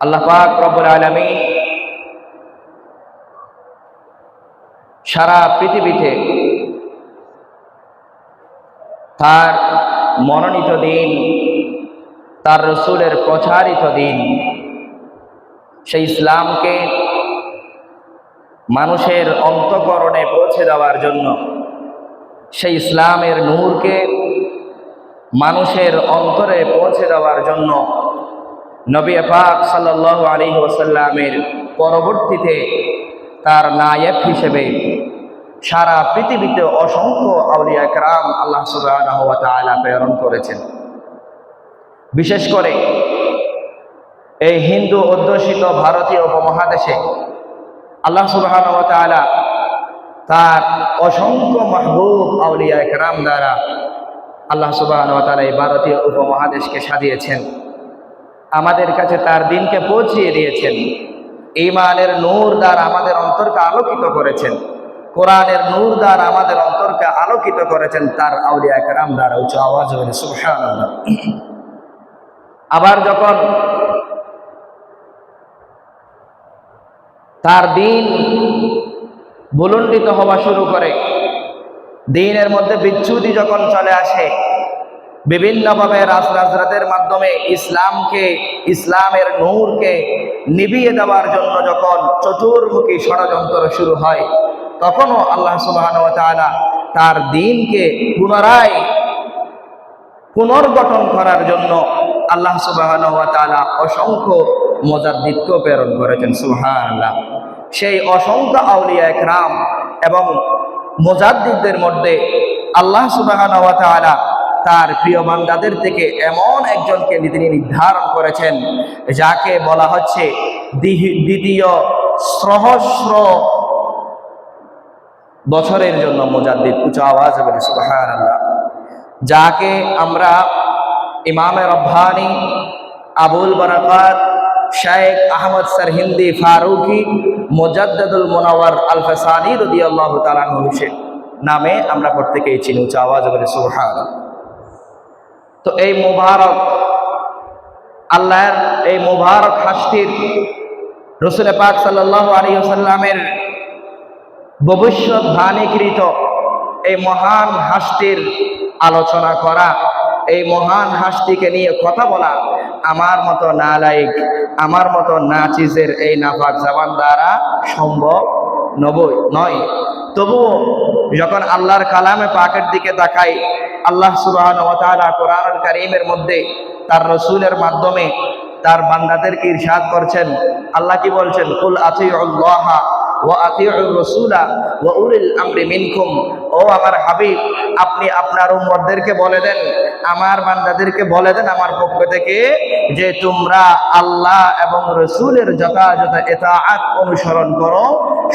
আল্লাহ পাক রব্বুল আলামিন সারা পৃথিবীতে তার মনোনীত দিন, তার রসুলের প্রচারিত দিন, সেই ইসলামকে মানুষের অন্তঃকরণে পৌঁছে দেওয়ার জন্য, সেই ইসলামের নূরকে মানুষের অন্তরে পৌঁছে দেওয়ার জন্য নবী পাক সাল্লাল্লাহু আলাইহি ওয়াসাল্লামের পরবর্তীতে তার নায়েব হিসেবে সারা পৃথিবীতে অসংখ্য আউলিয়া কেরাম আল্লাহ সুবহানাহু ওয়া তাআলা প্রেরণ করেছেন। বিশেষ করে এই হিন্দু অধ্যুষিত ভারতীয় উপমহাদেশে আল্লাহ সুবহানাহু ওয়া তাআলা তার অসংখ্য মাহবুব আউলিয়া কেরাম দ্বারা আল্লাহ সুবহানাহু ওয়া তাআলা এই ভারতীয় উপমহাদেশকে সাজিয়েছেন, আমাদের কাছে তার দিনকে পৌঁছিয়ে দিয়েছেন। ঈমানের নূর দ্বারা আমাদের অন্তরকে আলোকিত করেছেন, কোরআনের নূর দ্বারা আমাদের অন্তরকে আলোকিত করেছেন তার আউলিয়া কেরাম দ্বারা। উচ্চ আওয়াজ বলে সুবহানাল্লাহ। আবার যখন তার দিন বুলন্ডিত হওয়া শুরু করে, দিনের মধ্যে বিচ্যুতি যখন চলে আসে, বিভিন্নভাবে রাজরাজরাতের মাধ্যমে ইসলামের নূরকে নিভিয়ে দেওয়ার জন্য যখন চতুর্মুখী ষড়যন্ত্র শুরু হয়, তখনও আল্লাহ সুবহানাহু ওয়া তাআলা তার দিনকে পুনর্গঠন করার জন্য আল্লাহ সুবহানাহু ওয়া তাআলা অসংখ্য মুজাদ্দিদকে প্রেরণ করেছেন। সুবহানাল্লাহ। সেই অসংখ্য আউলিয়া একরাম এবং মুজাদ্দিদদের মধ্যে আল্লাহ সুবহানাহু ওয়া তাআলা তার প্রিয় বান্দাদের থেকে এমন একজনকে তিনি নির্ধারণ করেছেন, যাকে বলা হচ্ছে দ্বিতীয় সহস্র বছরের জন্য মুজাদ্দিদ। উচ্চ আওয়াজে বলি সুবহানাল্লাহ। যাকে আমরা ইমামে রব্বানি আবুল বারাকাত শেখ আহমদ সরহিন্দি ফারুকি মুজাদ্দিদুল মুনাওয়ার আল ফাসানি রাদিয়াল্লাহু তাআলা আনহু নামে আমরা প্রত্যেকেই চিনি। উচ্চ আওয়াজে বলি সুবহানাল্লাহ। তো এই মুবারক আল্লাহর এই মুবারক হাসতির রাসূল পাক সাল্লাল্লাহু আলাইহি ওয়াসাল্লামের ভবিষ্যদ্বাণীকৃত এই মহান হাসতির আলোচনা করা, এই মহান হাসতিকে নিয়ে কথা বলা আমার মতো নালায়েক, আমার মতো নাচিজের এই নাপাক জবান দ্বারা সম্ভব নয়। তবুও যখন আল্লাহর কালামে পাকের দিকে তাকাই, আল্লাহ সুবহানাহু ওয়া তাআলা কোরআনুল কারীমের মধ্যে তার রাসূলের মাধ্যমে তার বান্দাদেরকে ইরশাদ করছেন। আল্লাহ কি বলছেন? কুল আতিউল্লাহা ওয়া আতিউর রাসূলা ওয়া উলিল আমরি মিনকুম। ও আমার হাবিব, আপনি আপনার উম্মতদেরকে বলে দেন, আমার বান্দাদেরকে বলে দেন আমার পক্ষ থেকে, যে তোমরা আল্লাহ এবং রাসূলের যথাযথ ইতাআত অনুসরণ করো।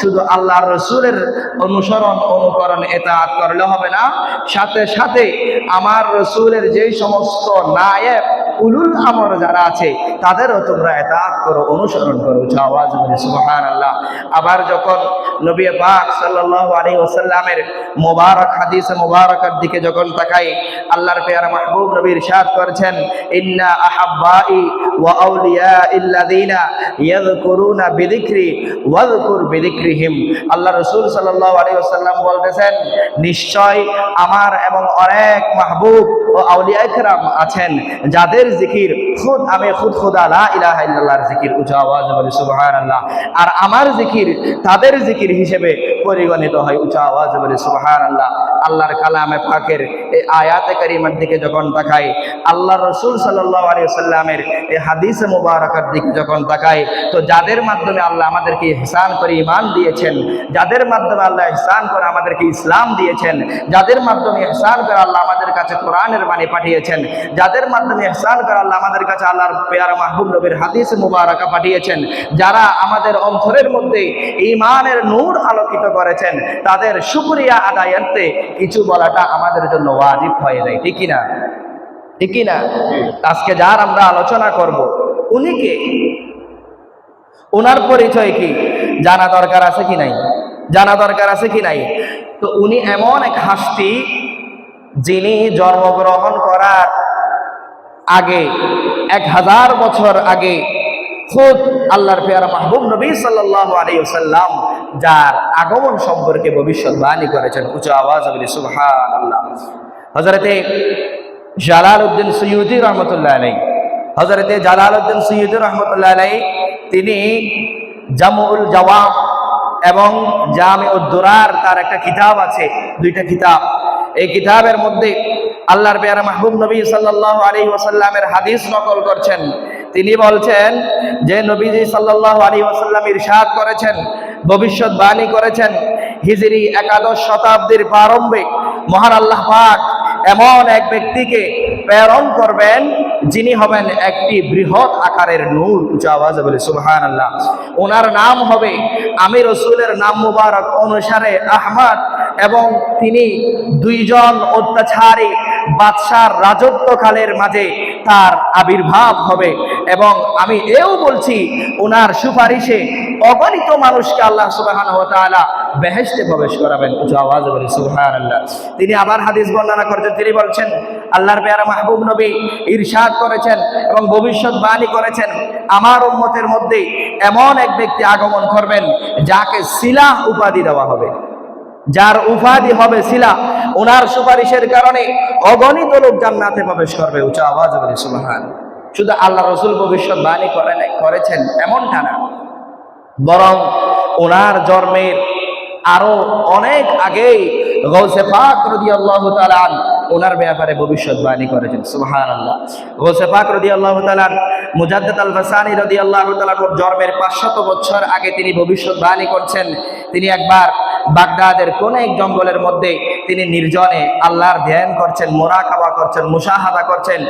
শুধু আল্লাহর রাসূলের অনুকরণ ইতাআত করলে হবে না, সাথে সাথে আমার রাসূলের যেই সমস্ত নায়েব উলুল আমর যারা আছে তাদেরও তোমরা ইতাআত করো, অনুসরণ করো। আওয়াজ বলে সুবহানাল্লাহ। আবার যখন নবী পাক সাল্লাল্লাহু আলাইহি ওয়াসাল্লামের মুবারক হাদিসে মুবারকার দিকে যখন তাকাই, আল্লাহর পেয়ারা মাহবুব নবী ইরশাদ করেছেন, ইন্না আহাব্বাই ওয়া আউলিয়াইল্লাযিনা ইয়াযকুরুনা বিযিকরি ওয়াযকুর বিযিকরিহিম। আল্লাহ রাসূল সাল্লাল্লাহু আলাইহি ওয়াসাল্লাম বলতেছেন, নিশ্চয় আমার এবং অনেক মাহবুব ও আউলিয়া ইকরাম আছেন যাদের জিকির আমি খুদা লা ইলাহা ইল্লাল্লাহর জিকির। উচ্চ আওয়াজে বলি সুবহানাল্লাহ। আর আমার জিকির তাদের জিকির হিসেবে পরিগণিত হয়। উচ্চ আওয়াজে বলি সুবহানাল্লাহ। আল্লাহর কালামে পাকের এই আয়াতে কারিমার দিকে যখন তাকাই, আল্লাহর রাসূল সাল্লাল্লাহু আলাইহি ওয়াসাল্লামের এই হাদিসে মুবারাকার দিকে যখন তাকাই, তো যাদের মাধ্যমে আল্লাহ আমাদেরকে ইহসান করে ঈমান দিয়েছেন, যাদের মাধ্যমে আল্লাহ ইহসান করে আমাদেরকে ইসলাম দিয়েছেন, যাদের মাধ্যমে ইহসান করে আল্লাহ আমাদের কাছে কোরআনের বাণী পাঠিয়েছেন, যাদের মাধ্যমে ইহসান করে আল্লাহ আমাদের কাছে আল্লাহর পেয়ারা মাহবুব নবীর হাদিসে মুবারাকা পাঠিয়েছেন, যারা আমাদের অন্তরের মধ্যে ঈমানের নূর আলোকিত করেছেন, তাদের শুকরিয়া আদায়ার্থে কিছু বলাটা আমাদের জন্য ওয়াজিব হয়ে যায়। ঠিক কিনা? ঠিক কিনা? আজকে যার আমরা আলোচনা করব, উনি কে? ওনার পরিচয় কি জানা দরকার আছে কি নাই? জানা দরকার আছে কি নাই? তো উনি এমন এক হাস্তি, যিনি জন্মগ্রহণ করার আগে 1000 বছর আগে খুদ আল্লাহর পেয়ারা মাহবুব নবী সাল্লাল্লাহু আলাইহি ওয়াসাল্লাম যার আগমন সম্পর্কে ভবিষ্যৎবাণী করেছেন। উচ্চ আওয়াজ বলি সুবহানাল্লাহ। হযরতে জালালউদ্দিন সুয়ুতি রহমতুল্লাহ আলাইহি, হযরতে জালালউদ্দিন সুয়ুতি রহমতুল্লাহ আলাইহি তিনি জামউল জাওয়াম এবং জামিউদ দুরার তার একটা কিতাব আছে, দুইটা কিতাব। এই কিতাবের মধ্যে আল্লাহর পেয়ারা মাহবুব নবী সাল্লাল্লাহু আলাইহি ওয়াসাল্লামের হাদিস নকল করছেন। তিনি বলছেন যে নবীজি সাল্লাল্লাহু আলাইহি ওয়াসাল্লাম ইরশাদ করেছেন, ভবিষ্যৎবাণী করেছেন, হিজরি একাদশ শতাব্দীর প্রারম্ভে মহান আল্লাহ পাক এমন এক ব্যক্তিকে প্রেরণ করবেন যিনি হবেন একটি বৃহৎ আকারের নূর। উচ্চ আওয়াজে বলি সুবহানাল্লাহ। ওনার নাম হবে, আমি রসুলের নাম মুবারক অনুসারে আহমদ, এবং তিনি দুইজন অত্যাচারী বাদশার রাজত্বকালের মাঝে তার আবির্ভাব হবে। এবং আমি এও বলছি ওনার সুপারিশে অগণিত মানুষকে আল্লাহ সুবহানাহু ওয়া তাআলা বেহেশতে প্রবেশ করাবেন। উচ্চ আওয়াজে বলি সুবহানাল্লাহ। তিনি আবার হাদিস বর্ণনা করছেন, তিনি বলছেন আল্লাহর পেয়ারা মাহবুব নবী ইরশাদ করেছেন এবং ভবিষ্যৎবাণী করেছেন, আমার উম্মতের মধ্যে এমন এক ব্যক্তি আগমন করবেন যাকে সিলাহ উপাধি দেওয়া হবে, যার উপাধি হবে সিলা। ওনার সুপারিশের কারণে অগণিত লোক জান্নাতে প্রবেশ করবে। উচ্চ আওয়াজ বলি সুবহানাল্লাহ। শুধু আল্লাহ রসুল ভবিষ্যৎবাণী করেছেন এমনটা না, বরং ওনার জন্মের আরো অনেক আগেই গৌসে পাক রাদিয়াল্লাহু তাআলা আনহু ওনার ব্যাপারে ভবিষ্যৎবাণী করেছেন। সুবহানাল্লাহ। গৌসে পাক রাদিয়াল্লাহু তাআলা মুজাদ্দিদ আল ভাসানী রাদিয়াল্লাহু তাআলা জন্মের 500 বছর আগে তিনি ভবিষ্যৎবাণী করছেন। তিনি একবার বাগদাদের কোন এক জঙ্গলের মধ্যে তিনি নির্জনে আল্লাহর ধ্যান করছেন, মুরাকাবা করছেন, মুশাহাদা করছেন।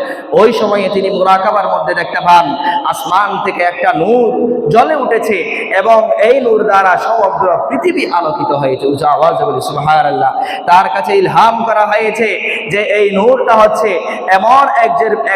ওই সময়ে তিনি মুরাকাবার মধ্যে দেখতে পান আসমান থেকে একটা নূর জ্বলে উঠেছে এবং এই নূর দ্বারা সমগ্র পৃথিবী আলোকিত হয়েছে। উচ্চ আওয়াজে বলি সুবহানাল্লাহ। তার কাছে ইলহাম করা হয়েছে যে এই নূরটা হচ্ছে এমন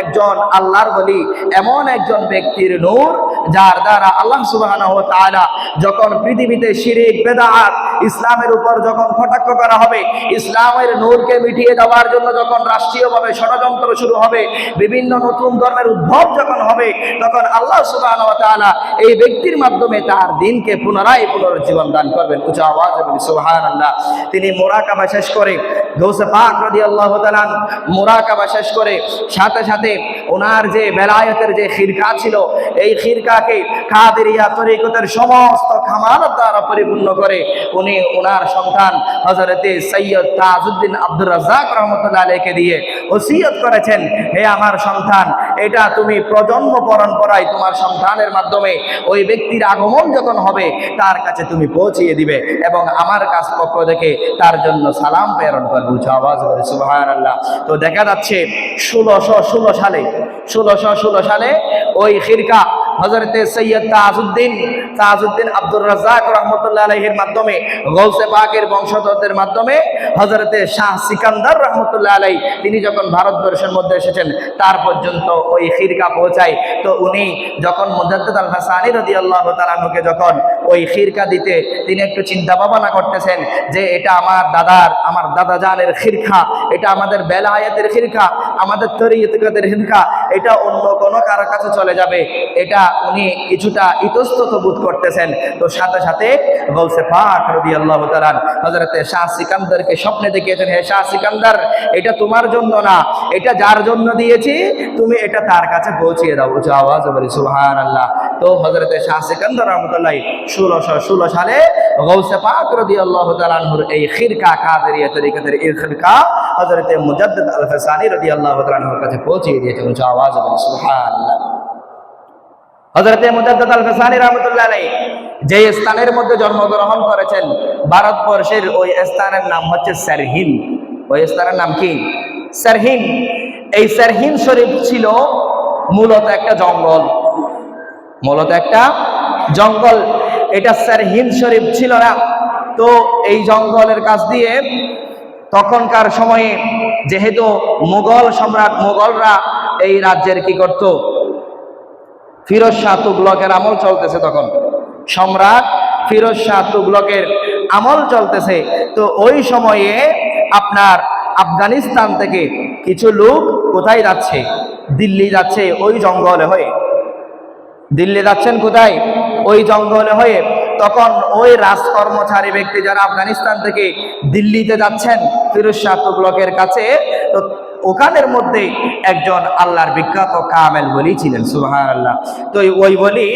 একজন আল্লাহর ওলি, এমন একজন ব্যক্তির নূর যার দ্বারা আল্লাহ সুবহানাহু ওয়া তাআলা যখন পৃথিবীতে শিরক বেদাত ইসলামের উপর যখন কটাক্ষ করা হবে, ইসলামের নূরকে মিটিয়ে দেওয়ার জন্য যখন রাষ্ট্রীয়ভাবে ষড়যন্ত্র শুরু হবে, বিভিন্ন নতুন ধর্মের উদ্ভব যখন হবে, তখন আল্লাহ সুবহানাহু ওয়া তাআলা এই ব্যক্তির মাধ্যমে তার দ্বীনকে পুনরায় পুনরুজ্জীবন দান করবেন। উচ্চ আওয়াজে বলি সুবহানাল্লাহ। তিনি মুরাকাবা শেষ করে, গৌসে পাক রাদিয়াল্লাহু তাআলা মুরাকাবা শেষ করে সাথে সাথে ওনার যে বেলায়েতের যে খিরকা ছিল, এই খিরকাকে কাদেরিয়া তরিকতের সমস্ত কামালত দ্বারা পরিপূর্ণ করে উনি ওনার সন্তান হযরতে সৈয়দ তাজউদ্দিন আব্দুর রাজ্জাক রাহমাতুল্লাহ আলাইহিকে দিয়ে ওসিয়ত করেছেন, হে আমার সন্তান, এটা তুমি প্রজন্ম পরম্পরায় তোমার সন্তানের মাধ্যমে ওই ব্যক্তির আগমন যখন হবে তার কাছে তুমি পৌঁছিয়ে দিবে এবং আমার কাছ পক্ষ থেকে তার জন্য সালাম প্রেরণ করবে। উচ্চ আওয়াজ করে সুবহানাল্লাহ। তো দেখা যাচ্ছে 1616 সালে ওই খিরকা হযরতে সৈয়দ তাজউদ্দিন আব্দুর রাজ্জাক রাহমাতুল্লাহ আলাইহির মাধ্যমে, গৌসে পাকের বংশধরদের মাধ্যমে হযরতে শাহ সিকান্দার রাহমাতুল্লাহ আলাইহি তিনি যখন ভারতবর্ষের মধ্যে এসেছেন তার পর্যন্ত ওই খিরকা পৌঁছায়। তো উনি যখন মুজাদ্দিদ আল ভাসানী রাদিয়াল্লাহু তাআলা আনহুকে যখন ওই খিরকা দিতে তিনি একটু চিন্তা ভাবনা করতেছেন যে এটা আমার দাদা জানের খিরকা, এটা আমাদের বেলায়েতের খিরকা, আমাদের তরিকতের খিরকা, এটা অন্য কোনো কারো কাছে চলে যাবে, এটা উনি কিছুটা ইতস্তত বোধ করতেছেন। তো সাথে সাথে গৌসে পাক রাদিয়াল্লাহু তাআলা হযরতে শাহ সিকান্দারকে স্বপ্নে দেখিয়েছেন, হে শাহ সিকান্দার, এটা তোমার জন্য না, এটা যার জন্য দিয়েছি তুমি এটা তার কাছে পৌঁছিয়ে দাও। উচ্চ আওয়াজে বলি সুবহানাল্লাহ। তো হযরতে শাহ সিকান্দার রাহমাতুল্লাহ 1616 সালে গৌসে পাক রাদিয়াল্লাহু তাআলা আনহুর এই খিরকা কাদেরিয়া তরিকতের এই খিরকা হযরতে মুজাদ্দিদ আল ভাসানী রাদিয়াল্লাহু তাআলা আনহুর কাছে পৌঁছিয়ে দিয়েছেন। উচ্চ আওয়াজে বলি সুবহানাল্লাহ। হযরতে মুজাদ্দিদ আল ভাসানী রাহমাতুল্লাহ আলাইহি যে স্থানের মধ্যে জন্মগ্রহণ করেছেন ভারতবর্ষের ওই স্থানের নাম হচ্ছে সারহিন। ওই স্থানের নাম কি? সারহিন। এই সারহিন শরীফ ছিল মূলত একটা জঙ্গল, এটা সারহিন শরীফ ছিল না। তো এই জঙ্গলের কাছ দিয়ে তখনকার সময়ে যেহেতু মুঘলরা এই রাজ্যের কি করত, ফিরোজ শাহ তুগলকের আমল চলতেছে, তখন সম্রাট ফিরোজ শাহ তুগলকের আমল চলতেছে। তো ওই সময়ে আপনার আফগানিস্তান থেকে কিছু লোক কোথায় যাচ্ছে? দিল্লি যাচ্ছে, ওই জঙ্গলে হয়ে। দিল্লি যাচ্ছেন কোথায়? ওই জঙ্গলে হয়ে। তখন ওই রাজকর্মচারী ব্যক্তি যারা আফগানিস্তান থেকে দিল্লিতে যাচ্ছেন ফিরোজ শাহ তুগলকের কাছে, তো ওখানের মধ্যে একজন আল্লাহর বিখ্যাত কামেল ওলি ছিলেন, সুবহানাল্লাহ। তো ওই ওলি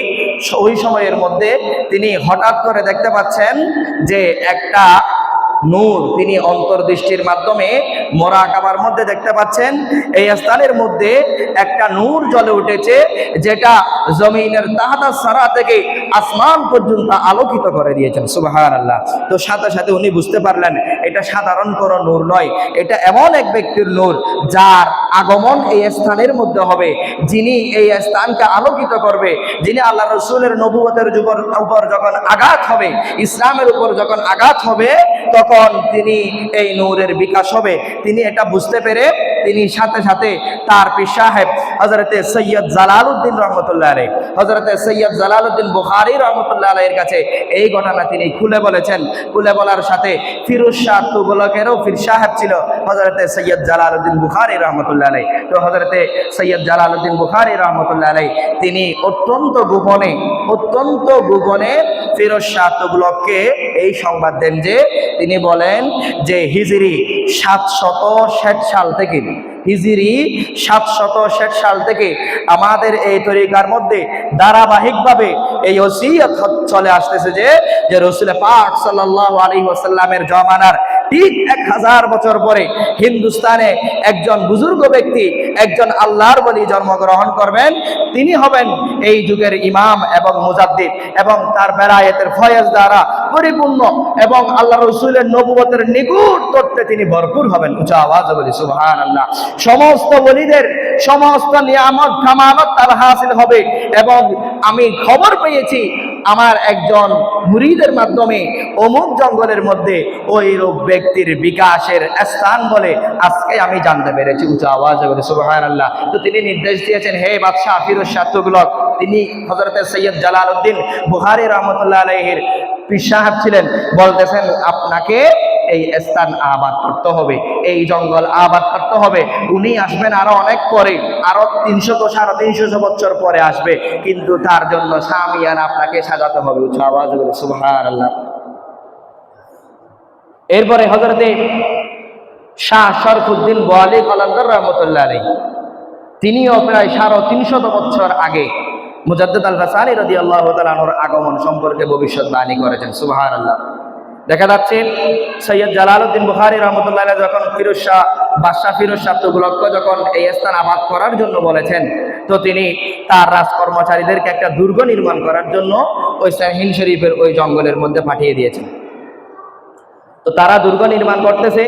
ওই সময়ের মধ্যে তিনি হঠাৎ করে দেখতে পাচ্ছেন যে একটা নূর তিনি অন্তর্দৃষ্টির মাধ্যমে মোরাকাবার মধ্যে দেখতে পাচ্ছেন এই স্থানের মধ্যে একটা নূর জ্বলে উঠেছে, যেটা জমিনের তাহাতা সারা থেকে আসমান পর্যন্ত আলোকিত করে দিয়েছেন, সুবহানাল্লাহ। তো সাথে সাথে উনি বুঝতে পারলেন এটা সাধারণ কোনো নূর নয়, এটা এমন এক ব্যক্তির নূর যার আগমন এই স্থানের মধ্যে হবে, যিনি এই স্থানকে আলোকিত করবে, যিনি আল্লাহ রসুলের নবুয়তের উপর যখন আঘাত হবে, ইসলামের উপর যখন আঘাত হবে, তখন তিনি এই নূরের বিকাশ হবে। তিনি এটা বুঝতে পেরে তিনি সাথে সাথে তার পীর সাহেব হযরতে সৈয়দ জালালউদ্দিন রহমতুল্লাহ আলাইহি, হযরতে সৈয়দ জালালউদ্দিন বুখারী রহমতুল্লাহ আলাইহির কাছে এই ঘটনা তিনি খুলে বলেছেন। খুলে বলার সাথে ফিরোজ শাহ তুগলকেরও পীর সাহেব ছিল হযরতে সৈয়দ জালালউদ্দিন বুখারী রহমতুল্লাহ আলাইহি। তো হযরতে সৈয়দ জালালউদ্দিন বুখারী রহমতুল্লাহ আলাইহি তিনি অত্যন্ত গোপনে ফিরোজ শাহ তুগলককে এই সংবাদ দেন যে, তিনি বলেন যে হিজরি 760 সাল থেকে, হিজরি 760 সাল থেকে আমাদের এই তরিকার মধ্যে ধারাবাহিকভাবে এই ওসিয়ত চলে আসতেছে যে রাসূল পাক সাল্লাল্লাহু আলাইহি ওয়াসাল্লামের জমানার ঠিক 1000 বছর পরে হিন্দুস্তানে একজন বুজুর্গ ব্যক্তি, একজন আল্লাহর ওলি জন্মগ্রহণ করবেন। তিনি হবেন এই যুগের ইমাম এবং মুজাদ্দিদ, এবং তার বেলায়েতের ফয়েজ দ্বারা পরিপূর্ণ এবং আল্লাহ রসুলের নবুয়তের নিগুড় তত্ত্বে তিনি ভরপুর হবেন। উচ্চ আওয়াজে বলি সুবহানাল্লাহ। সমস্ত ওলিদের সমস্ত নিয়ামত কামামত তার হাসিল হবে। এবং আমি খবর পেয়েছি আমার একজন মুরিদের মাধ্যমে অমুক জঙ্গলের মধ্যে ওই রূপ ব্যক্তির বিকাশের স্থান বলে আজকে আমি জানতে পেরেছি। উচ্চ আওয়াজে বলি সুবহানাল্লাহ। তো তিনি নির্দেশ দিয়েছেন, হে বাদশাহ ফিরোজ শাহ তুগলক, তিনি হযরতে সৈয়দ জালালউদ্দিন বুখারী রহমতুল্লাহ আলাইহির পীর সাহেব ছিলেন, বলতেছেন আপনাকে এই স্থান আবাদ করতে হবে, এই জঙ্গল আবাদ করতে হবে। উনি আসবেন আরো অনেক পরে, আরো 300-350 বছর পরে আসবে, কিন্তু তার জন্য শামিয়ানা আপনাকে সাজাতে হবে। উচ্চ আওয়াজে বলি সুবহানাল্লাহ। এরপরে হযরতে শাহ শরফুদ্দিন বোয়ালি কলন্দর রহমতুল্লাহ আলাইহি, তিনিও প্রায় 350 বছর আগে মুজাদ্দিদ আল হাসানী রাদিয়াল্লাহু তাআলা আনহুর আগমন সম্পর্কে ভবিষ্যৎবাণী করেছেন। সুবহানাল্লাহ। দেখা যাচ্ছে সৈয়দ জালালউদ্দিন বুখারী রাহমাতুল্লাহ আলাইহি যখন বাদশাহ ফিরোজ শাহ তুগলককে যখন এই স্থান আবাদ করার জন্য বলেছেন, তো তিনি তার রাজকর্মচারীদেরকে একটা দুর্গ নির্মাণ করার জন্য ওই শাহীন শরীফের ওই জঙ্গলের মধ্যে পাঠিয়ে দিয়েছেন। তো তারা দুর্গ নির্মাণ করতেছে।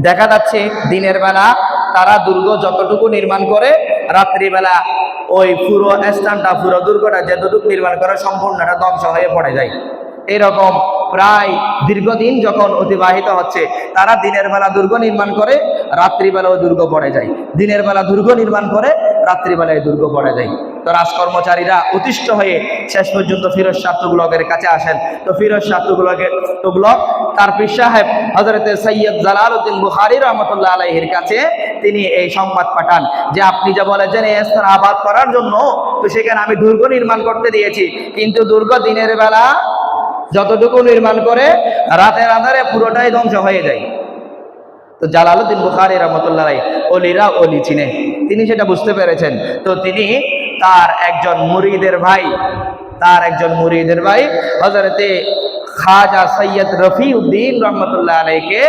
দেখা যাচ্ছে দিনের বেলা তারা দুর্গ যতটুকু নির্মাণ করে, রাত্রিবেলা ওই পুরো স্থানটা, পুরো দুর্গটা যতটুকু নির্মাণ করে সম্পূর্ণটা ধ্বংস হয়ে পড়ে যায়। এরকম প্রায় দীর্ঘদিন যখন অতিবাহিত হচ্ছে, তারা দিনের বেলা দুর্গ নির্মাণ করে, রাত্রিবেলাও দুর্গ পড়ে যায়, দিনের বেলা দুর্গ নির্মাণ করে, রাত্রিবেলায় দুর্গ পড়ে যায়। তো রাজকর্মচারীরা অতিষ্ঠ হয়ে শেষ পর্যন্ত ফিরোজ শাহ তুগলকের কাছে আসেন। তো ফিরোজ শাহ তুগলক তার পীর সাহেব হযরতে সৈয়দ জালালউদ্দিন বুখারী রহমতুল্লাহ আলাইহির কাছে তিনি এই সংবাদ পাঠান যে, আপনি যে বলেছেন এই স্থান আবাদ করার জন্য, তো সেখানে আমি দুর্গ নির্মাণ করতে দিয়েছি, কিন্তু দুর্গ দিনের বেলা যতটুকু নির্মাণ করে, রাতের আধারে পুরোটাই ধ্বংস হয়ে যায়। তো জালালউদ্দিন বুখারী রাহমাতুল্লাহ আলাইহি ওলিরা ওলি চিনে, তিনি সেটা বুঝতে পেরেছেন। তো তিনি তার একজন মুরিদের ভাই হযরতে খাজা সৈয়দ রফিউদ্দিন রহমতুল্লাহ আলাইহিকে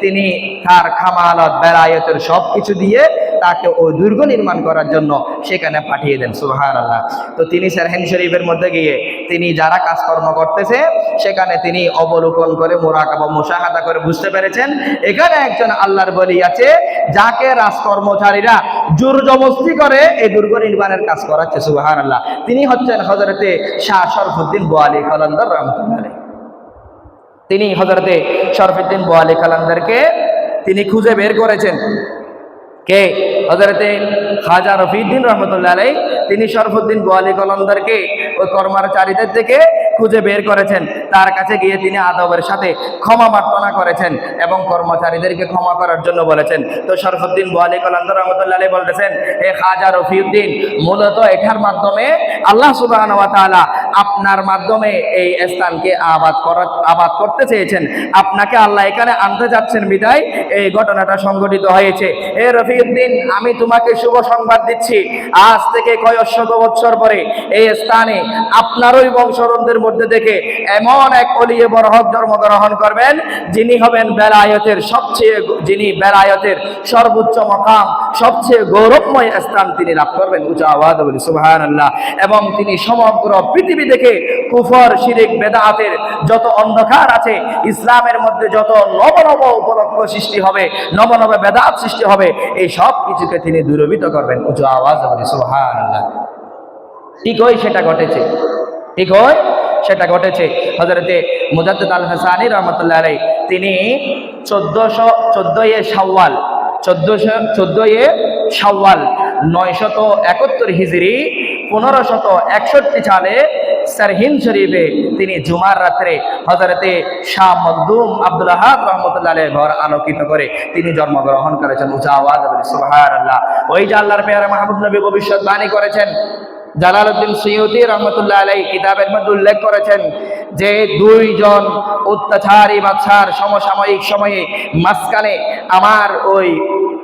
তিনি তার খামালত বেলায়েতের সবকিছু দিয়ে তাকে ওই দুর্গ নির্মাণ করার জন্য সেখানে পাঠিয়ে দেন। সুবহানাল্লাহ। তো তিনি শাহীন শরীফের মধ্যে গিয়ে তিনি যারা কাজকর্ম করতেছে সেখানে তিনি অবলোকন করে, মুরাকাবা মুশাহাদা করে বুঝতে পেরেছেন এখানে একজন আল্লাহর ওলি আছে যাকে রাজকর্মচারীরা জোর জবরদস্তি করে এই দুর্গ নির্মাণের কাজ করাচ্ছে। সুবহানাল্লাহ। তিনি হচ্ছেন হযরতে শাহ শরফুদ্দিন বোয়ালি কলন্দর রহমতুল্লাহ আলাইহি। তিনি হযরতে শরফুদ্দিন বোয়ালি কলন্দরকে তিনি খুঁজে বের করেছেন। কে? হযরতে খাজা রফিউদ্দিন রহমতুল্লাহ আলাইহি। তিনি শরফুদ্দিন বোয়ালি কলন্দরকে ওই কর্মচারীদের থেকে খুঁজে বের করেছেন, তার কাছে গিয়ে তিনি আদবের সাথে ক্ষমা প্রার্থনা করেছেন এবং কর্মচারীদেরকে ক্ষমা করার জন্য বলেছেন। তো শরফুদ্দিন বোয়ালি কলন্দর রহমতুল্লাহ আলাইহি বলতেছেন, হে খাজা রফিউদ্দিন, মূলত এটার মাধ্যমে আল্লাহ সুবহানাহু ওয়া তাআলা আপনার মাধ্যমে এই স্থানকে আবাদ করতে চেয়েছেন। আপনাকে আল্লাহ এখানে আনতে যাচ্ছেন বিদায় এই ঘটনাটা সংঘটিত হয়েছে। হে রফিউদ্দিন, আমি তোমাকে শুভ সংবাদ দিচ্ছি, আজ থেকে কয়েক শত বছর পরে এই স্থানে আপনারই বংশধরদের মধ্যে থেকে এমন এক ওলিয়ে বরহক জন্মগ্রহণ করবেন, যিনি হবেন যিনি বেলায়েতের সর্বোচ্চ মকাম, সবচেয়ে গৌরবময় স্থান তিনি লাভ করবেন। উঁচা আওয়াজ বলি সুবহানাল্লাহ। এবং তিনি সমগ্র পৃথিবী থেকে কুফর, শিরিক, বেদাতের যত অন্ধকার আছে, ইসলামের মধ্যে যত নব নব উপলক্ষ সৃষ্টি হবে, নব নব বেদাত সৃষ্টি হবে, এই সব কিছুকে তিনি দূরীভূত করবেন। উঁচা আওয়াজ বলি সুবহানাল্লাহ। ঠিক হয় সেটা ঘটেছে, ঠিক হয় সেটা ঘটেছে। হযরতে মুজাদ্দিদ আল হাসানী রহমতুল্লাহ আলাইহি তিনি 1414 শাওয়াল 971 হিজরি 1561 সালে সারহিন্দ শরীফে তিনি জুমার রাত্রে হযরতে শাহ মখদুম আব্দুল ওয়াহাব রহমতুল্লাহ আলাইহি ঘর আলোকিত করে তিনি জন্মগ্রহণ করেছেন। উঁচা আওয়াজ বলি সুবহানাল্লাহ। ওই যে আল্লাহর পেয়ারা মাহবুব নবী ভবিষ্যৎবাণী করেছেন। জালালউদ্দিন সুয়ুতী রহমতুল্লাহ আলাইহি কিতাবের মধ্যে উল্লেখ করেছেন যে দুইজন অত্যাচারী বাদশার সমসাময়িক সময়ে মাঝখানে আমার ওই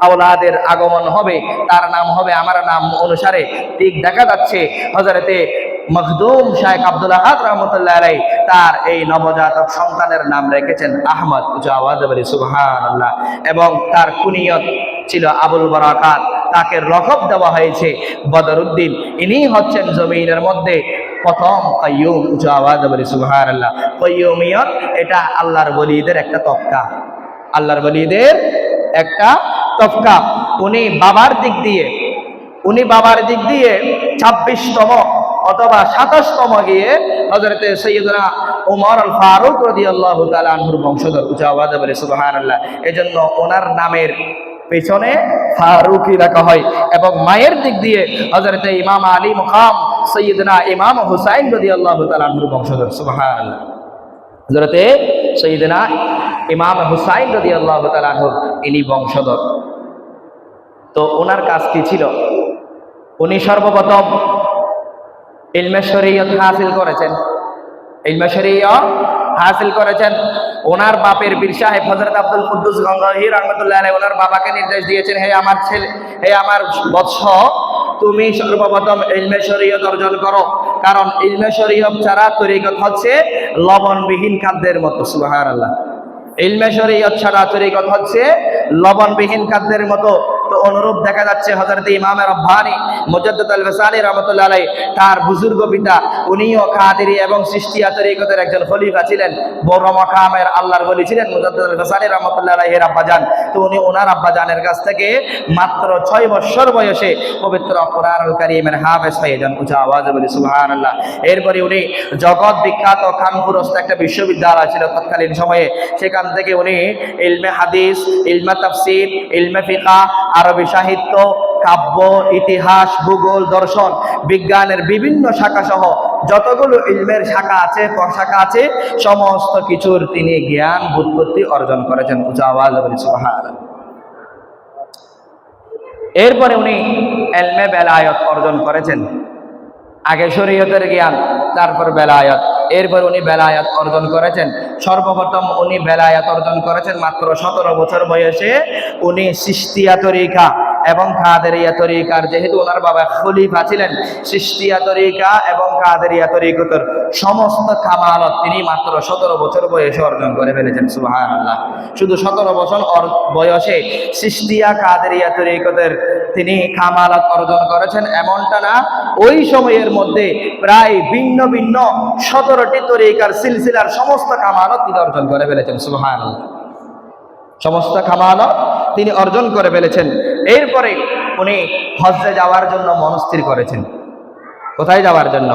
আওলাদের আগমন হবে, তার নাম হবে আমার নাম অনুসারে। ঠিক দেখা যাচ্ছে হযরতে মখদুম শাইখ আব্দুল ওয়াহাব রহমতুল্লাহ আলাইহি তার এই নবজাতক সন্তানের নাম রেখেছেন আহমদ। উঁচা আওয়াজে বলি সুবহানাল্লাহ। এবং তার কুনিয়ত ছিল আবুল বারাকাত, তাকে লকব দেওয়া হয়েছে বদরুদ্দিন। ইনি হচ্ছেন জমিনের মধ্যে প্রথম কাইয়ুম। উঁচা আওয়াজে বলি সুবহানাল্লাহ। কাইয়ুমিয়ত এটা আল্লাহর ওলিদের একটা তফকা, আল্লাহর ওলিদের একটা তফকা। উনি বাবার দিক দিয়ে 26তম অথবা 27তম গিয়ে হযরতে সাইয়্যিদনা ওমর আল ফারুক রাদিয়াল্লাহু তাআলা আনহুর বংশধর। উঁচা আওয়াজে বলি সুবহানাল্লাহ। এজন্য ওনার নামের পেছনে ফারুকি রাখা হয়। এবং মায়ের দিক দিয়ে হযরতে ইমাম আলী মুকাম সাইয়্যিদনা ইমাম হুসাইন রাদিয়াল্লাহু তাআলা আনহুর বংশধর। সুবহানাল্লাহ। হযরতে সাইয়্যিদনা ইমাম হুসাইন রাদিয়াল্লাহু তাআলা আনহুর ইনি বংশধর। তো ওনার কাজ কি ছিল? উনি সর্বপ্রথম ইলমে শরীয়ত হাসিল করেছেন, ইলমে শরীয়ত হাসিল করেছেন। ওনার বাপের পীর সাহেব হযরত আব্দুল কুদ্দুস গঙ্গাহী রাহমাতুল্লাহ আলাইহি ওনার বাবাকে নির্দেশ দিয়েছেন, হে আমার ছেলে, হে আমার বৎস, তুমি সর্বপ্রথম ইলমে শরীয়ত অর্জন করো, কারণ ইলমে শরীয়ত ছাড়া তরিকত হচ্ছে লবণবিহীন খাদ্যের মতো। সুবহানাল্লাহ। ইলমে শরীয়ত ছাড়া তরিকত হচ্ছে লবণবিহীন খাদ্যের মতো। তো অনুরূপ দেখা যাচ্ছে হযরত ইমাম রব্বানী মুজাদ্দিদ আল ওয়াসানী রাহমাতুল্লাহ আলাইহি তার বুজুর্গ পিতা উনিও কাদেরী এবং চিশতিয়া তরিকতের একজন খলিফা ছিলেন, বড় মাকামের আল্লাহর ওলি ছিলেন মুজাদ্দিদ আল ওয়াসানী রাহমাতুল্লাহ আলাইহির আব্বাজান। তো উনি ওনার আব্বাজানের কাছ থেকে মাত্র 6 বছর বয়সে পবিত্র কোরআনুল কারীমের হাফেজ হয়ে যান। উঁচা আওয়াজে বলি সুবহানাল্লাহ। এরপরে উনি জগৎ বিখ্যাত কানপুরস্থ একটা বিশ্ববিদ্যালয় ছিল তৎকালীন সময়ে, সেখান থেকে উনি ইলমে হাদিস, ইলমে তাফসীর, ইলমে ফিকহ, আরবি সাহিত্য, কাব্য, ইতিহাস, ভূগোল, দর্শন, বিজ্ঞানের বিভিন্ন শাখা সহ যতগুলো ইলমের শাখা আছে সমস্ত কিছুর তিনি জ্ঞান বুৎপত্তি অর্জন করেছেন। উঁচা আওয়াজ বলি সুবহানাল্লাহ। এরপরে উনি ইলমে বেলায়েত অর্জন করেছেন। আগে শরীয়তের জ্ঞান, তারপর বেলায়েত। এরপর উনি বেলায়েত অর্জন করেছেন। সর্বপ্রথম উনি বেলায়েত অর্জন করেছেন মাত্র 17 বছর বয়সে। উনি চিশতিয়া তরিকা এবং কাদেরিয়া তরিকার, যেহেতু ওনার বাবা খলিফা ছিলেন, চিশতিয়া তরিকা এবং কাদেরিয়া তরিকতের সমস্ত কামালত তিনি মাত্র 17 বছর বয়সে অর্জন করে ফেলেছেন। সুবহানাল্লাহ। শুধু 17 বছর বয়সে চিশতিয়া কাদেরিয়া তরিকতের তিনি কামালত অর্জন করেছেন এমনটা না, ওই সময়ের মধ্যে প্রায় ভিন্ন ভিন্ন 17টি তরিকার সিলসিলার সমস্ত কামালত তিনি অর্জন করে ফেলেছেন। সুবহানাল্লাহ। সমস্ত কামালত তিনি অর্জন করে ফেলেছেন। এরপরে উনি হজ্জে যাওয়ার জন্য মনস্থির করেছেন। কোথায় যাওয়ার জন্য?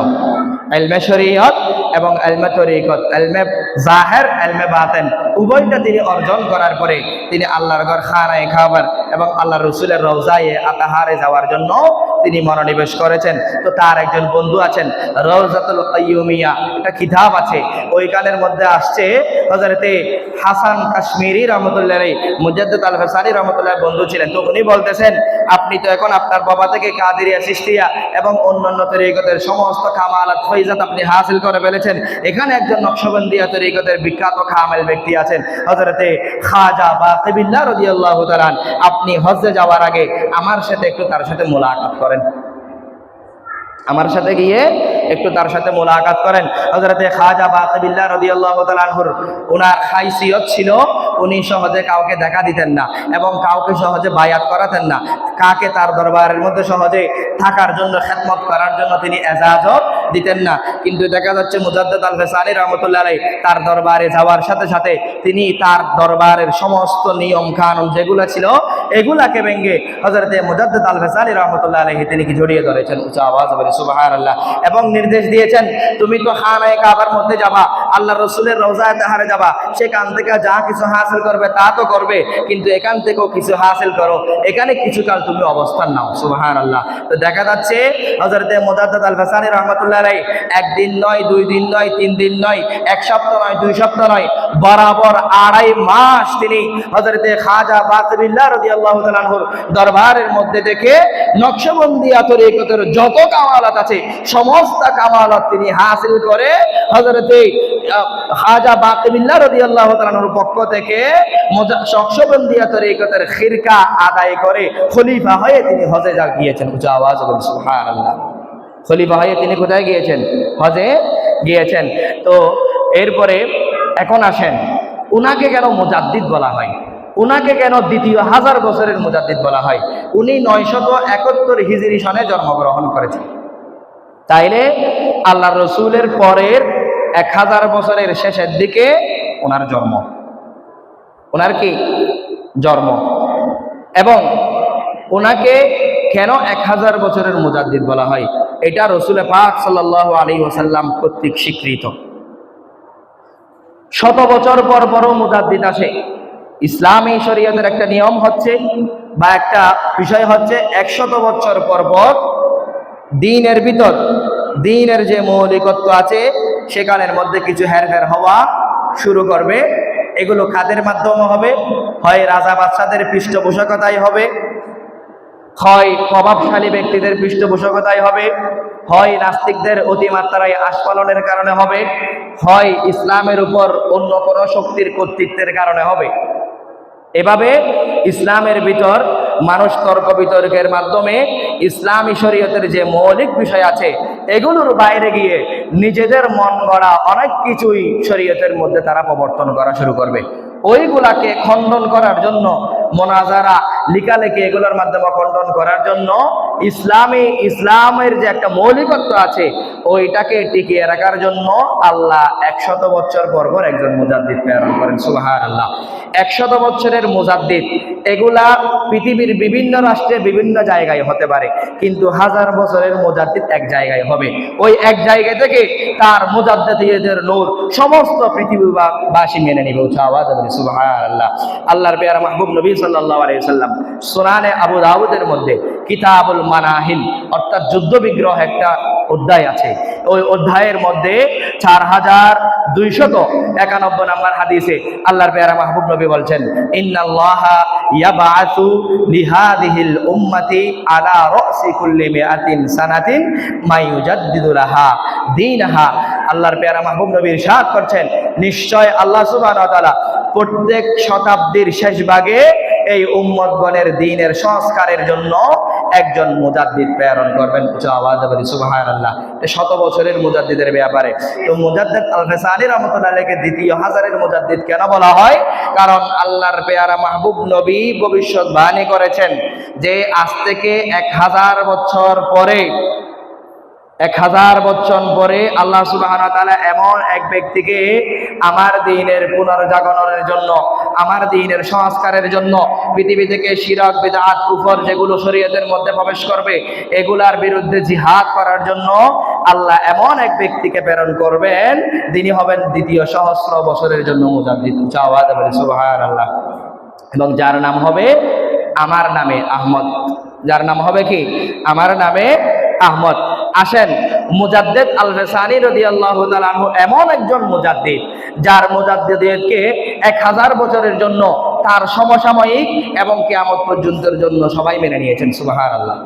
ইলমে শরীয়ত এবং এলমে তরিকত, এলমে জাহের, এলমে বাতেন উভয়টা তিনি অর্জন করার পরে তিনি আল্লাহর ঘর খানায়ে কাবার এবং আল্লাহ রসুলের রওজায়ে আতাহারে যাওয়ার জন্য তিনি মনোনিবেশ করেছেন। তো তার একজন বন্ধু আছেন, রওজাতুল কাইয়ুমিয়া, একটা কিতাব আছে, ওইখানের মধ্যে আসছে হযরতে হাসান কাশ্মীরি রহমতুল্লাহ আলাইহি, মুজাদ্দিদ আল হাসানি রহমতুল্লাহ বন্ধু ছিলেন। তো উনি বলতেছেন, আপনি তো এখন আপনার বাবা থেকে কাদেরিয়া, চিশতিয়া এবং অন্যান্য তরিকতের সমস্ত কামালাত ফয়জাত আপনি হাসিল করে ফেলেছেন। এখানে একজন নকশবন্দিয়া তরিকতের বিখ্যাত কামেল ব্যক্তি আছেন হযরতে খাজা বাকিবিল্লাহ রাদিয়াল্লাহু তাআলা। আপনি হজ্জে যাওয়ার আগে আমার সাথে একটু তার সাথে মোলাকাত করেন, আমার সাথে গিয়ে একটু তার সাথে মোলাকাত করেন। হযরতে খাজা বাকিবিল্লাহ রাদিয়াল্লাহু তাআলা আনহুর ওনার খাইসিয়ত ছিল, উনি সহজে কাউকে দেখা দিতেন না এবং কাউকে সহজে বায়াত করাতেন না, কাকে তার দরবারের মধ্যে সহজে থাকার জন্য, খেদমত করার জন্য তিনি এজাজত দিতেন না। কিন্তু দেখা যাচ্ছে মুজাদ্দিদ আল হাসানি রহমতুল্লাহ আলাইহি তার দরবারে যাওয়ার সাথে সাথে তিনি তার দরবারের সমস্ত নিয়ম কানুন যেগুলো ছিল এগুলাকে ভেঙে হযরতে মুজাদ্দিদ আল হাসানি রহমতুল্লাহ আলাইহি তিনি কি জড়িয়ে ধরেছেন, উচ্চ আওয়াজ বলে সুবহানাল্লাহ, এবং নির্দেশ দিয়েছেন, তুমি তো খানায়ে কাবার মধ্যে যাবা, আল্লাহ রসুলের রওজায়ে তাহারে যাবা, সেখান থেকে যা কিছু হাসিল করবে তা তো করবে, কিন্তু এখান থেকেও কিছু হাসিল করো, এখানে কিছুকাল তুমি অবস্থান নাও। সুবহানাল্লাহ। তো দেখা যাচ্ছে হযরতে মুজাদ্দিদ আল হাসানি রহমতুল্লাহ আলাইহি একদিন নয়, 2 দিন নয়, 3 দিন নয়, 1 সপ্তাহ নয়, 2 সপ্তাহ নয়, বরাবর 2.5 মাস তিনি হযরতে খাজা বাকিবিল্লাহ রাদিয়াল্লাহু তাআলা আনহুর দরবারের মধ্যে থেকে নকশবন্দিয়া তরিকতের যত কামালাত আছে সমস্ত কামালাত তিনি হাসিল করে হযরতে খাজা বাকিবিল্লাহ রাদিয়াল্লাহু তাআলা আনহুর পক্ষ থেকে নকশবন্দিয়া তরিকতের খিরকা আদায় করে খলিফা হয়ে তিনি হজে গিয়েছেন। উচ্চ আওয়াজ বলুন সুবহানাল্লাহ। খলিফা হয়ে তিনি কোথায় গিয়েছেন? হজে গিয়েছেন। তো এরপরে এখন আসেন, উনাকে কেন মুজাদ্দিদ বলা হয়, উনাকে কেন দ্বিতীয় 1000 বছরের মুজাদ্দিদ বলা হয়? উনি 971 হিজরি সনে জন্মগ্রহণ করেছেন। তাইলে আল্লাহ রসুলের পরের 1000 বছরের শেষের দিকে ওনার জন্ম, ওনার কি জন্ম, এবং ওনাকে কেন 1000 বছরের মুজাদ্দিদ বলা হয়? এটা রসুল পাক সাল্লাল্লাহু আলাইহি ওয়াসাল্লাম কর্তৃক স্বীকৃত। 100 বছর পর পরও মুজাদ্দিদ আসে। ইসলামী শরীয়তের একটা নিয়ম হচ্ছে বা একটা বিষয় হচ্ছে 100 বছর পর পর দ্বীনের ভিতর, দ্বীনের যে মৌলিকত্ব আছে সেখানের মধ্যে কিছু হেরফের হওয়া শুরু করবে। এগুলো কাদের মাধ্যমে হবে? হয় রাজা বাদশাদের পৃষ্ঠপোষকতায় হবে, হয় প্রভাবশালী ব্যক্তিদের পৃষ্ঠপোষকতায় হবে, হয় নাস্তিকদের অতিমাত্রায় আস্ফালনের কারণে হবে, হয় ইসলামের উপর অন্য কোনো শক্তির কর্তৃত্বের কারণে হবে। এভাবে ইসলামের ভিতর মানুষ তর্ক বিতর্কের মাধ্যমে ইসলামী শরীয়তের যে মৌলিক বিষয় আছে এগুলোর বাইরে গিয়ে নিজেদের মন গড়া অনেক কিছুই শরীয়তের মধ্যে তারা প্রবর্তন করা শুরু করবে। ওইগুলাকে খণ্ডন করার জন্য মোনাজারা, লেখালেখি এগুলোর মাধ্যমে খণ্ডন করার জন্য ইসলামের যে একটা মৌলিকত্ব আছে ওইটাকে টিকিয়ে রাখার জন্য আল্লাহ 100 বছর পর পর একজন মুজাদ্দিদ প্রেরণ করেন। সুবহানাল্লাহ। 100 বছরের মুজাদ্দিদ এগুলা পৃথিবীর বিভিন্ন রাষ্ট্রে বিভিন্ন জায়গায় হতে পারে, কিন্তু 1000 বছরের মুজাদ্দিদ এক জায়গায় হবে। ওই এক জায়গা থেকে তার মুজাদ্দিদের নূর সমস্ত পৃথিবীবাসী মেনে নিবে। আওয়াজ বলি সুবহানাল্লাহ। আল্লাহর পেয়ারা মাহবুব নবী সাল্লাল্লাহু আলাইহি ওয়াসাল্লাম সুনানে আবু দাউদের মধ্যে কিতাবুল মানাহিল অর্থাৎ যুদ্ধ বিগ্রহ একটা অধ্যায় আছে। ওই অধ্যায়ের মধ্যে 4291 নম্বর হাদিসে আল্লাহর পেয়ারা মাহবুব নবী বলছেন, ইন্নাল্লাহা ইয়াবআসু লিহাদিহিল উম্মতি আলা রাসি কুল্লি মিআতিন সানাতিন মায়ুজাদ্দিদু লাহা দীনহা। আল্লাহর পেয়ারা মাহবুব নবী ইরশাদ করছেন, নিশ্চয় আল্লাহ সুবহানাহু ওয়া তাআলা প্রত্যেক শতাব্দীর শেষ ভাগে এই উম্মতগণের দ্বীনের সংস্কারের জন্য একজন মুজাদ্দিদ প্রেরণ করবেন। উচ্চ আওয়াজে বলি সুবহানাল্লাহ। 100 বছরের মুজাদ্দিদের ব্যাপারে তো মুজাদ্দিদ আল হাসানি রাহমাতুল্লাহ আলাইহিকে দ্বিতীয় 1000-এর মুজাদ্দিদ কেন বলা হয়? কারণ আল্লাহর পেয়ারা মাহবুব নবী ভবিষ্যৎবাণী করেছেন যে আজ থেকে 1000 বছর পরে 1000 বছর পরে আল্লাহ সুবহানাহু ওয়া তাআলা এমন এক ব্যক্তিকে আমার দ্বীনের পুনর্জাগরণের জন্য, আমার দ্বীনের সংস্কারের জন্য পৃথিবী থেকে শিরক, বিদআত, কুফর যেগুলো শরীয়তের মধ্যে প্রবেশ করবে এগুলার বিরুদ্ধে জিহাদ করার জন্য আল্লাহ এমন এক ব্যক্তিকে প্রেরণ করবেন, তিনি হবেন দ্বিতীয় সহস্র বছরের জন্য মুজাদ্দিদ। সুবহানাল্লাহ। এবং যার নাম হবে আমার নামে আহমদ। যার নাম হবে কি? আমার নামে আহমদ। আসেন, মুজাদ্দিদ আল গিসানি রাদিয়াল্লাহু তাআলা আনহু এমন একজন মুজাদ্দিদ, যার মুজাদ্দিদকে 1000 বছরের জন্য, তার সমসাময়িক এবং কিয়ামত পর্যন্তের জন্য সবাই মেনে নিয়েছেন। সুবহানাল্লাহ।